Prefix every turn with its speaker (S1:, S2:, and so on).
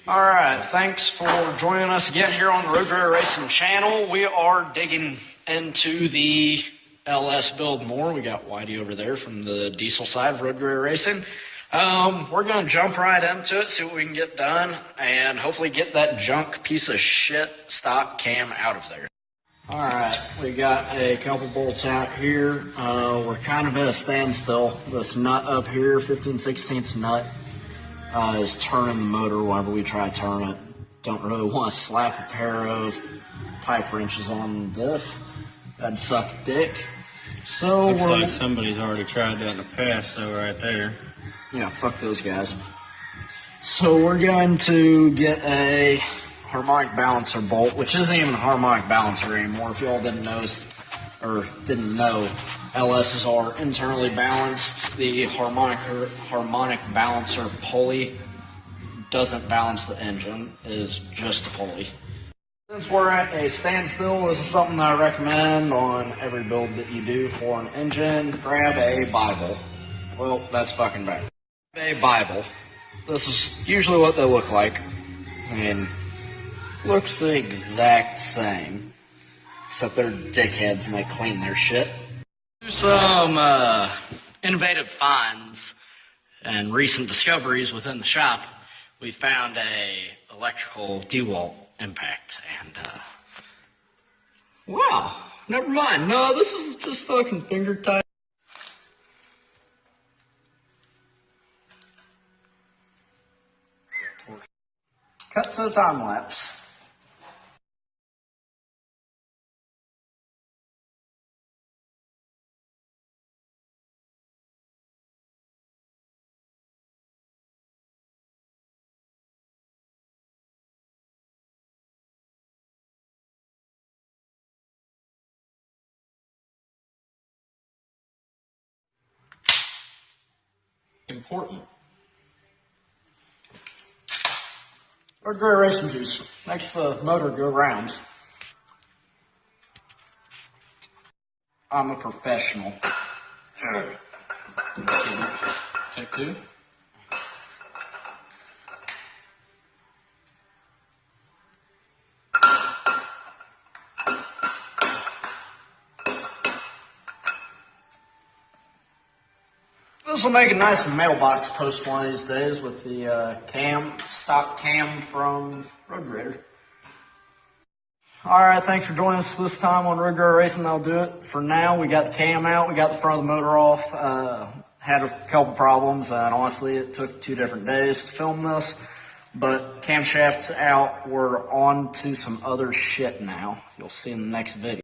S1: Alright, thanks for joining us again here on the Road Rare Racing channel. We are digging into the LS build more. We got Whitey over there from the diesel side of Road Rare Racing. We're going to jump right into it, see what we can get done, and hopefully get that junk piece of shit stock cam out of there. Alright, we got a couple bolts out here. We're kind of at a standstill. This nut up here, 15/16 nut, is turning the motor whenever we try to turn it. Don't really want to slap a pair of pipe wrenches on this. That'd suck dick. So
S2: looks like somebody's already tried that in the past, so right there.
S1: Yeah, fuck those guys. So we're going to get a harmonic balancer bolt, which isn't even a harmonic balancer anymore. If y'all didn't know, LSs are internally balanced. The harmonic balancer pulley doesn't balance the engine, it is just a pulley. Since we're at a standstill, this is something that I recommend on every build that you do for an engine. Grab a Bible. Well, that's fucking bad. A Bible. This is usually what they look like. I mean, looks the exact same, except they're dickheads and they clean their shit. Some innovative finds and recent discoveries within the shop. We found a electrical DeWalt impact, and wow, never mind. No, this is just fucking finger tight. Cut to the time lapse. Important. Or gray racing juice makes the motor go round. I'm a professional.
S2: Take two.
S1: This will make a nice mailbox post one of these days with the stock cam from Road Raider. Alright, thanks for joining us this time on Road Raider Racing. That'll do it for now. We got the cam out, we got the front of the motor off. Had a couple problems, and honestly it took 2 different days to film this. But camshaft's out, we're on to some other shit now. You'll see in the next video.